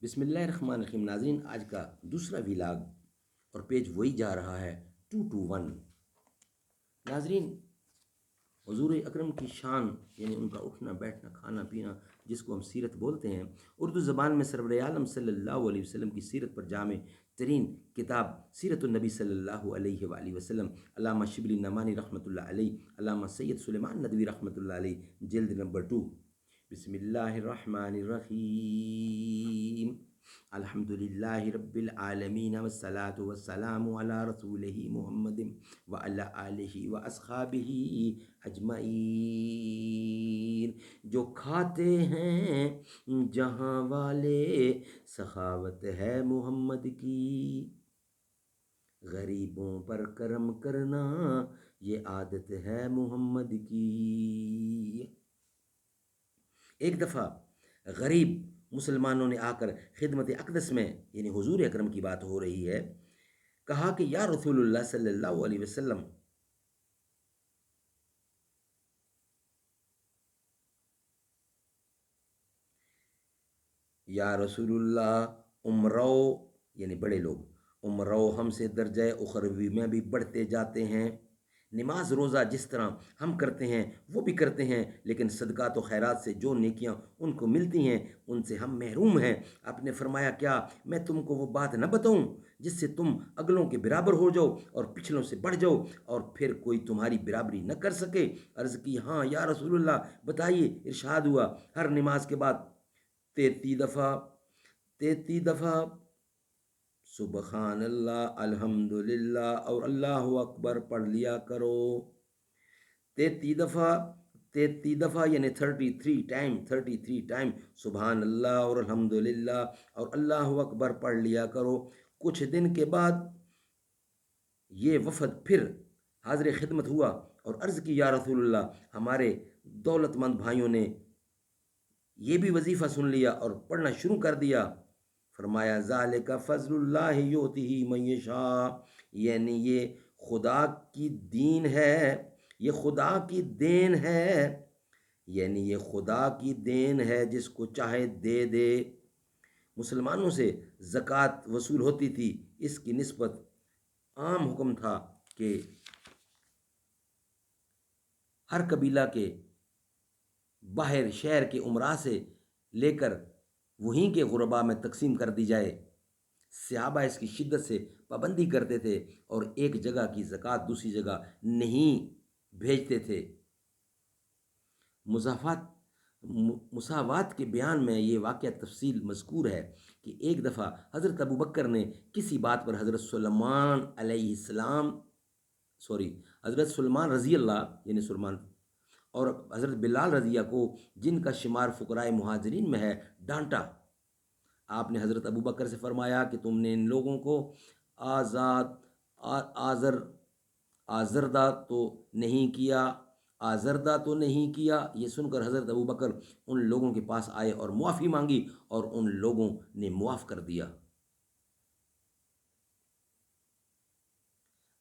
بسم اللہ الرحمن الرحیم ناظرین، آج کا دوسرا ویلاگ اور پیج وہی جا رہا ہے 221۔ ناظرین، حضور اکرم کی شان یعنی ان کا اٹھنا بیٹھنا کھانا پینا جس کو ہم سیرت بولتے ہیں، اردو زبان میں سرور عالم صلی اللہ علیہ وسلم کی سیرت پر جامع ترین کتاب سیرت النبی صلی اللہ علیہ وآلہ وسلم، علامہ شبلی نعمانی رحمۃ اللہ علیہ، علامہ سید سلیمان ندوی رحمۃ اللہ علیہ، جلد نمبر 2۔ بسم اللہ الرحمن الرحیم، الحمد للہ رب العالمین والصلاة والسلام علی رسولہ محمد وعلی آلہ واصحابہ اجمعین۔ جو کھاتے ہیں جہاں والے سخاوت ہے محمد کی، غریبوں پر کرم کرنا یہ عادت ہے محمد کی۔ ایک دفعہ غریب مسلمانوں نے آ کر خدمت اقدس میں یعنی حضور اکرم کی بات ہو رہی ہے، کہا کہ یا رسول اللہ صلی اللہ علیہ وسلم، یا رسول اللہ، عمرو یعنی بڑے لوگ، عمرو ہم سے درجہ اخروی میں بھی بڑھتے جاتے ہیں، نماز روزہ جس طرح ہم کرتے ہیں وہ بھی کرتے ہیں، لیکن صدقات و خیرات سے جو نیکیاں ان کو ملتی ہیں ان سے ہم محروم ہیں۔ آپ نے فرمایا کیا میں تم کو وہ بات نہ بتاؤں جس سے تم اگلوں کے برابر ہو جاؤ اور پچھلوں سے بڑھ جاؤ اور پھر کوئی تمہاری برابری نہ کر سکے؟ عرض کی ہاں یا رسول اللہ بتائیے۔ ارشاد ہوا ہر نماز کے بعد 33 دفعہ سبحان اللہ الحمدللہ اور اللہ اکبر پڑھ لیا کرو۔ 33 دفعہ، 33 دفعہ یعنی 33 ٹائم سبحان اللہ اور الحمدللہ اور اللہ اکبر پڑھ لیا کرو۔ کچھ دن کے بعد یہ وفد پھر حاضر خدمت ہوا اور عرض کی یا رسول اللہ، ہمارے دولت مند بھائیوں نے یہ بھی وظیفہ سن لیا اور پڑھنا شروع کر دیا۔ فرمایا ذالک فضل اللہ یؤتیہ من یشاء، یعنی یہ خدا کی دین ہے، یہ خدا کی دین ہے، یعنی یہ خدا کی دین ہے، جس کو چاہے دے دے۔ مسلمانوں سے زکوٰۃ وصول ہوتی تھی، اس کی نسبت عام حکم تھا کہ ہر قبیلہ کے باہر شہر کے امراء سے لے کر وہیں کے غرباء میں تقسیم کر دی جائے۔ صحابہ اس کی شدت سے پابندی کرتے تھے اور ایک جگہ کی زکوٰۃ دوسری جگہ نہیں بھیجتے تھے۔ مساوات کے بیان میں یہ واقعہ تفصیل مذکور ہے کہ ایک دفعہ حضرت ابوبکر نے کسی بات پر حضرت سلمان رضی اللہ یعنی سلمان اور حضرت بلال رضیہ کو، جن کا شمار فقراء مہاجرین میں ہے، ڈانٹا۔ آپ نے حضرت ابوبکر سے فرمایا کہ تم نے ان لوگوں کو آزردہ تو نہیں کیا۔ یہ سن کر حضرت ابوبکر ان لوگوں کے پاس آئے اور معافی مانگی اور ان لوگوں نے معاف کر دیا۔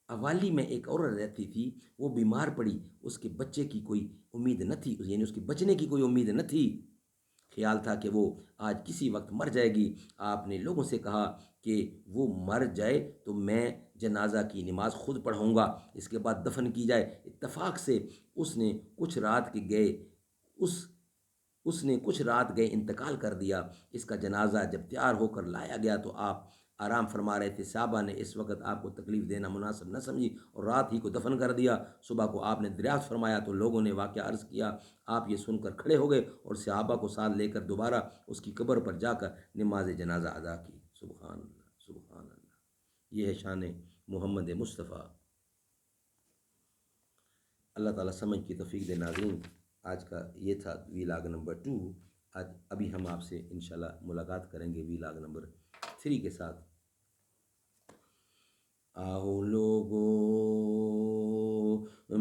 اوالی میں ایک عورت رہتی تھی، وہ بیمار پڑی، اس کے بچے کی کوئی امید نہ تھی، یعنی اس کے بچنے کی کوئی امید نہ تھی، خیال تھا کہ وہ آج کسی وقت مر جائے گی۔ آپ نے لوگوں سے کہا کہ وہ مر جائے تو میں جنازہ کی نماز خود پڑھاؤں گا، اس کے بعد دفن کی جائے۔ اتفاق سے اس نے کچھ رات گئے انتقال کر دیا۔ اس کا جنازہ جب تیار ہو کر لایا گیا تو آپ آرام فرما رہے تھے، صحابہ نے اس وقت آپ کو تکلیف دینا مناسب نہ سمجھی اور رات ہی کو دفن کر دیا۔ صبح کو آپ نے دریافت فرمایا تو لوگوں نے واقعہ عرض کیا، آپ یہ سن کر کھڑے ہو گئے اور صحابہ کو ساتھ لے کر دوبارہ اس کی قبر پر جا کر نماز جنازہ ادا کی۔ سبحان اللہ، سبحان اللہ، یہ ہے شان محمد مصطفیٰ۔ اللہ تعالیٰ سمجھ کی توفیق دے۔ ناظرین، آج کا یہ تھا ویلاگ نمبر 2۔ ابھی ہم آپ سے انشاءاللہ ملاقات کریں گے ویلاگ نمبر 3 کے ساتھ۔ آؤ لوگو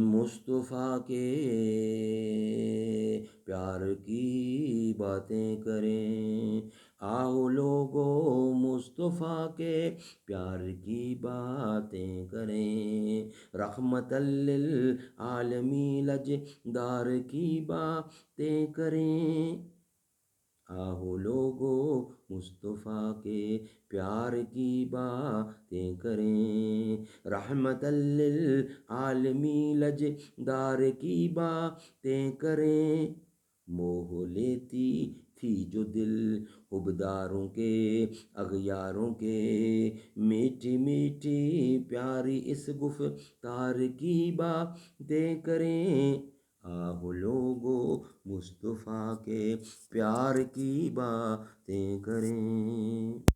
مصطفیٰ کے پیار کی باتیں کریں، آؤ لوگو مصطفیٰ کے پیار کی باتیں کریں، رحمت للعالمین لجدار کی باتیں کریں۔ آہو لوگو مصطفیٰ کے پیار کی باتیں کریں، رحمت للعالمین لجدار کی باتیں کریں، موہ لیتی تھی جو دل حبداروں کے اغیاروں کے، میٹھی میٹھی پیاری اس گفتار کی باتیں کریں، آہو لوگو مصطفیٰ کے پیار کی باتیں کریں۔